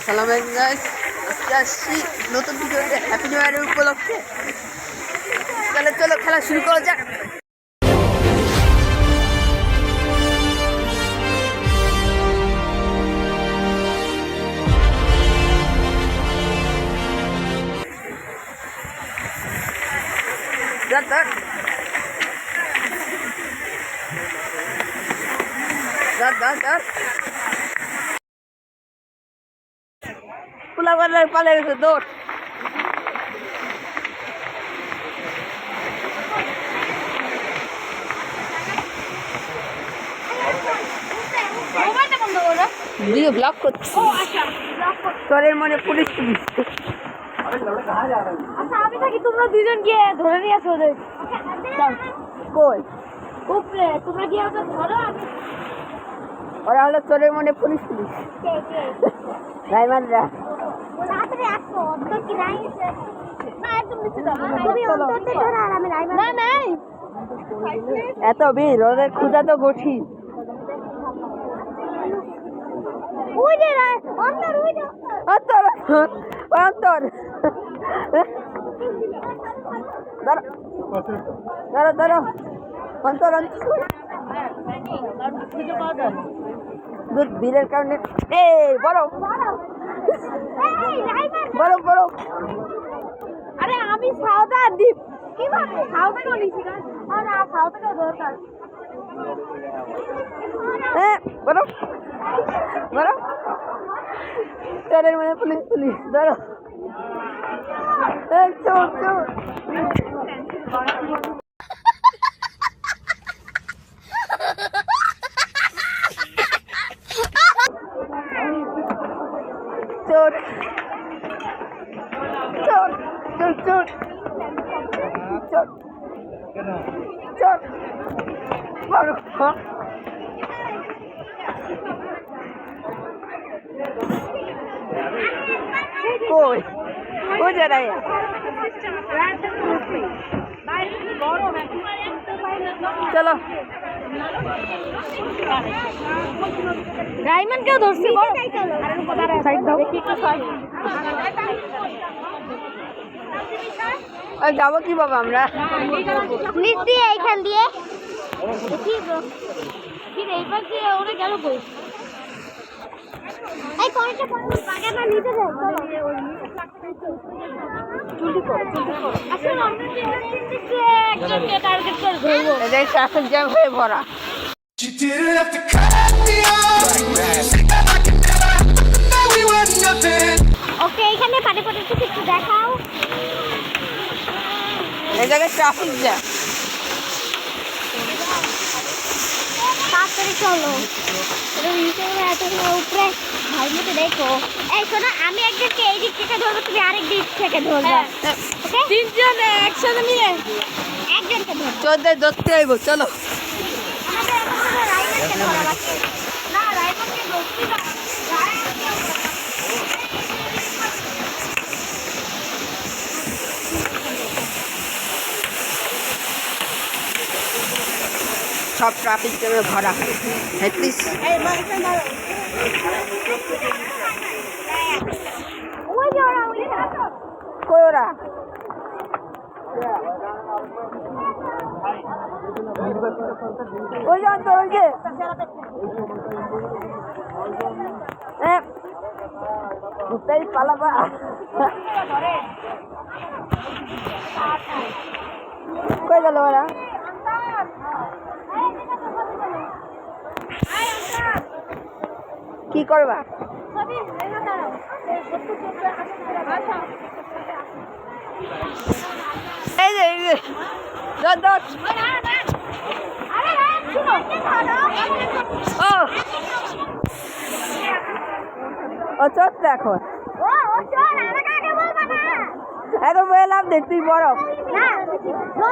আসসালামু আলাইকুম গাইস, আজকে আসছি নতুন ভিডিওতে হ্যাপি নিউ ইয়ারের উপলক্ষে। তাহলে চলো খেলা শুরু করা যাক। পোলাপানের পালে গেছে দৌড়। ভিডিও ব্লগ করছি। তোরের মনে পুলিশ পুলিশ। আচ্ছা আমি থাকি, তোমরা দুইজন গিয়ে ধরে নিয়ে আসো ওদের। কই উপরে তোমরা গিয়ে ওদের ধরো। আমি ওরা হলো তোরের মনে পুলিশ পুলিশ। রাইমানরা তাড়াতাড়ি আসো, অন্তর কি নাই? না একদম নিচে দাও, তুমি অন্তরতে ধরো আর আমি রাইমান। না নাই এত ভিড়, ওদের ক্ষুধা তো গঠি। ওই যে অন্তর, ওই যে অন্তর অন্তর ধরো ধরো অন্তর ভিড়ের কারণে বলো বলো বলো। আরে আমি সাউদা দ্বীপ কি ভাবে সাউদা বলিছি না? না সাউদাটা দরকার। বলো বলো তোরের মনে পুলিশ পুলিশ ধরো। চোর চোর চোর চোর চোর চোর চোর চোর মারো। কই কই যারা চলো রাইমান কেউ ধরছি যাবো কি বাবা আমরা নিচ দিয়ে এইখান দিয়ে এইবার কি ওরা গেল কই? এই কোনটা বাগানা নিতে যাই। জলদি করো জলদি করো। আসলে আমরা তিনজনকে একজনকে টার্গেট করে ধরবো। এদের ট্রাফিক জ্যাম হয়ে ভরা। You didn't have to cut me off. Say that I can never know we were nothing. ওকে এখানে পানি পড়েছে, একটু দেখাও। এই জায়গায় ট্রাফিক জ্যাম। তাড়াতাড়ি চলো, এত উপরে ভাই মতো দেখো। এই শোনো, আমি একজনকে এই দিক থেকে ধরবো, তুমি আরেক দিক থেকে ধরবে। ওকে তিনজন একসাথে মিলে একজনকে ধরবো। চোদ্দে ধরতে আইব। চলো আমাদের এখন শুধু রাইমানকে ধরা বাকি। না রাইমানকে ধরছি না, সব ট্রাফিক জ্যামে ভরা। হেঁটিস ওই যে ওরা ওই যে কই ওরা? ওই যে অন্তর ওই যে ঘুরতেই পালাবা। কই গেল ওরা? কি করবা? এই যে ধর ধর। ও চোর তো এখন এখন বললাম দেখ তুই বরফ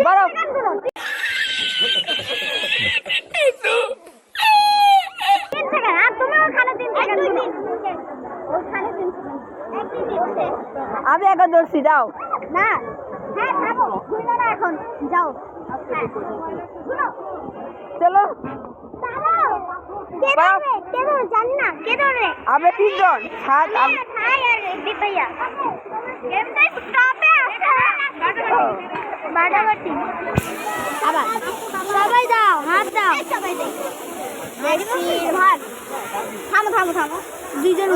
বরফ। আমি এখন ধরছি, যাও না। হ্যাঁ থামো, ঘুরো না এখন, যাও। চলো কে ধরবে? কে ধরবে? জানি না কে ধরবে। আমরা তিনজন সাত। ভাইয়া গেমটা স্টপে আছে বাড়াবাড়ি আবার সবাই দাও হাত দাও সবাই দাও বেশি ভাগ থামো থামো থামো দুইজন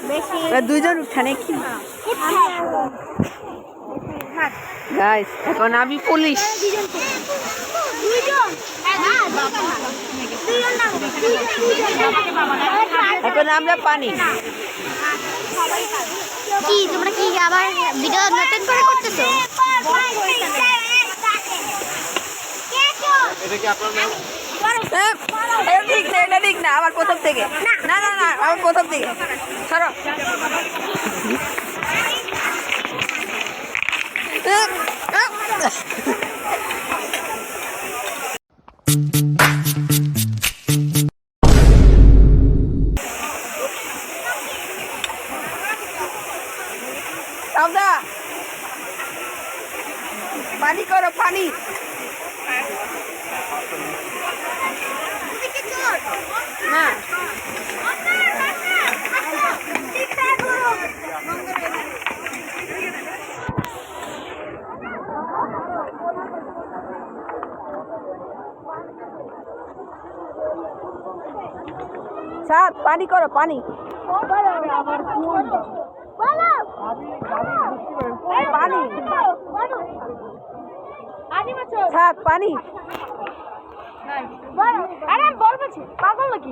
বেশি দুইজন উঠানে কি গাইস এখন আমি পুলিশ এখন আমরা পানি কি তোমরা কি আবার ভিডিও নতুন করে করতেছো এটা ঠিক না আবার প্রথম থেকে না না না আবার প্রথম থেকে সরো পানি করো পানি না সাত পানি করো পানি পানি সাত পানি আরে বলবো পাগল নাকি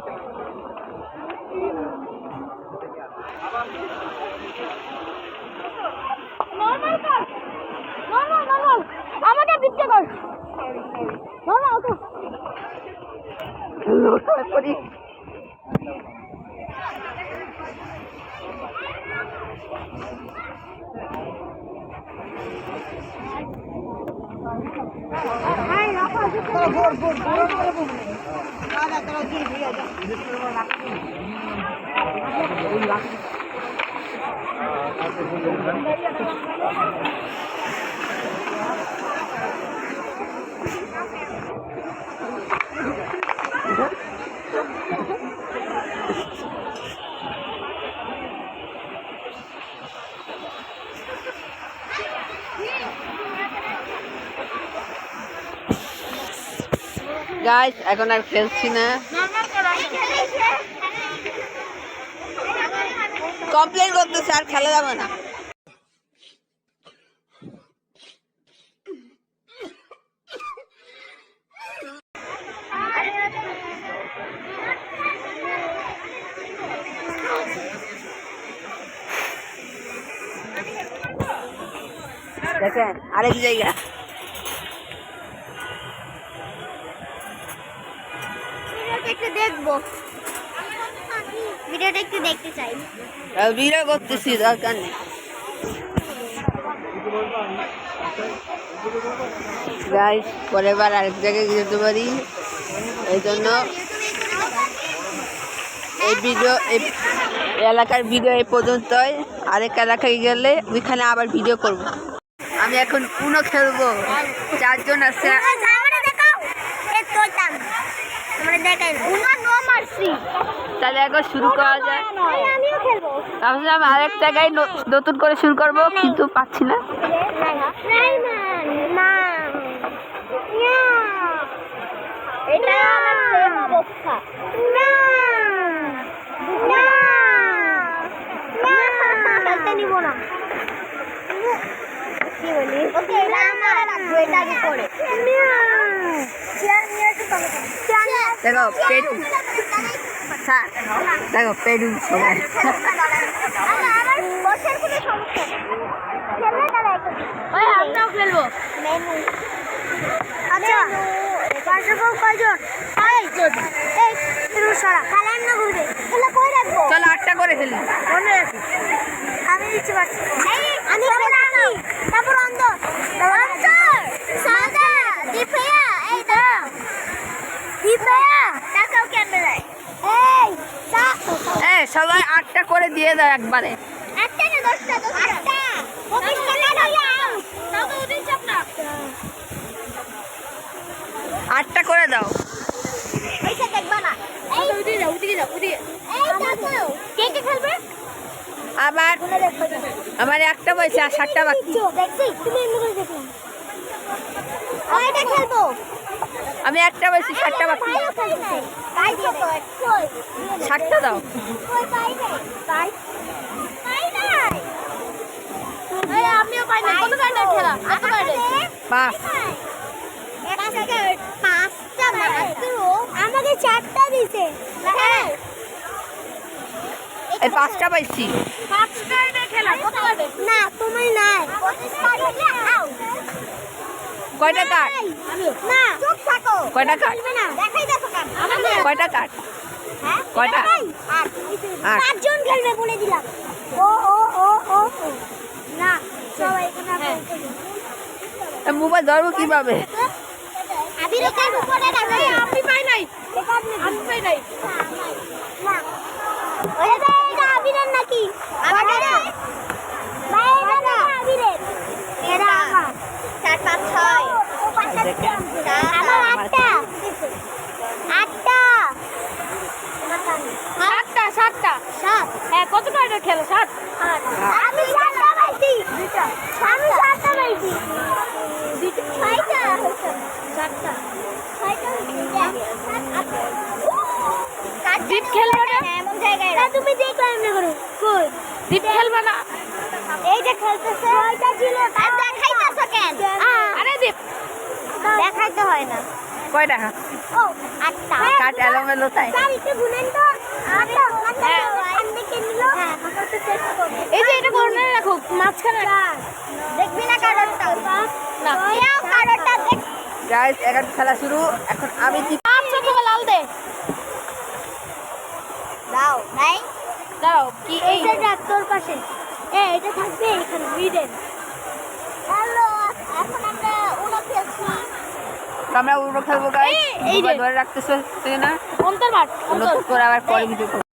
নরমাল আমাকে দিতে কর নরমাল ওকে করি গাইস এখন আর খেলছি না কমপ্লেন করতেছে আর খেলা যাবে না দেখেন আরেক জায়গা একটু দেখবো ভিডিওটা একটু দেখতে চাই ভিডিও করতেছি দরকার নেই গাইস পরের বার আরেক জায়গায় যেতে পারি এই জন্য এই ভিডিও এই এলাকার ভিডিও এই পর্যন্তই আরেক এলাকায় গেলে ওইখানে আবার ভিডিও করব আমি এখন উনো খেলবো চারজন আছে তাহলে এখন শুরু করা যায় তাহলে আমি আরেক জায়গায় নতুন করে শুরু করব কিন্তু পাচ্ছি না এটা আমার সেম অবস্থা না না খেলতে নিব না কি বলি ওকে এটা আমার লাগবে এটা আগে করে চেয়ার নিয়ে এসে তবে দেখো পেটু স্যার দেখো পেটু সবাই আমার বসের কোনো সমস্যা নেই খেললে তাহলে ওই আমরাও খেলবো মেনু আচ্ছা পাঁচজন কয়জন এই ফিরু সারা কালাম না ঘুরবে তাহলে কই রাখবো চলো 8টা করে খেলি মনে রাখি আমি দিচ্ছি পারছি আমি খেলছি তারপর অন্ধ সাদা দীপিয়া এই দাও দীপিয়া তাকাও ক্যামেরায় এই এই সবাই 8টা করে দিয়ে দাও একবারে 8টা না 10টা 8টা ওকে খেলা দাও তাও তো উদিন চাপ না 8টা করে দাও এইটা দেখবা না এই ওদিকে যাও এই দেখো কে কে খেলবে আমার আমার একটা বয়সে আর 7টা বাকি। দেখছি তুমি এমনি করে দেখলাম এটা খেলবো আমি একটা বয়সে 7টা বাকি। পাই দিও তো কই 7টা দাও। কই পাই নাই পাই নাই এই আমিও পাই নাই কত কার্ডের খেলা কত কার্ডের 5 পাঁচটা মাত্র আমাকে 4টা দিছে এই 5টা পাইছি। 5 কার্ডের খেলা কত কার্ডের না তুমি নাই 25 কার্ডের আও কয়টা কার্ড? না চুপ থাকো কয়টা কার্ড? না দেখাই দেখো কেন আমাদের কয়টা কার্ড? হ্যাঁ কয়টা? 8 আট। 5 জন খেলবে বলে দিলাম ও না সবাই এখানে মোবাইল ধরবো কিভাবে? আবির কার উপরে রাখো আমি পাই নাই আমি পাই নাই না ওই যে এটা আবিরের নাকি আবিরের ভাই এটা না আবিরের এরা আমার 4 5 6 আমার 8টা 7টা হ্যাঁ কত কার্ডের খেলা 7 আমি 7টা পাইছি আমি 7টা পাইছি 6টা 7টা 6টা জিপ খেলবে না এমন জায়গায় তুমি দেখো এমনি করো কই জিপ খেলবে না এই যে খেলতেছে ওইটা ছিল আর দেখাইতাছ কেন আরে জিপ দেখাইতে হয় না কয়টা? ও 8টা কার্ড এলোমেলো তাই। চাইতে গুনেন তো 8টা সামনে কে নিল হ্যাঁ আমরা তো চেষ্টা করব এই যে এটা কর্নারে রাখো মাঝখানে দেখবি না কার্ডটা না কেউ কার্ডটা দেখ গাইস এখন খেলা শুরু। এখন আমি আচ্ছা তুমি লাল দে দাও নাই দাও কি এই এইটা রাখ তোর পাশে এটা থাকবে এখানে মিডে হ্যালো এখন আমরা উড়ো খেলছি আমরা উড়ো খেলবো গাইস। এই রে। ধরে রাখতেছ না অন্তর মাঠ নতুন করে আবার পরে ভিডিও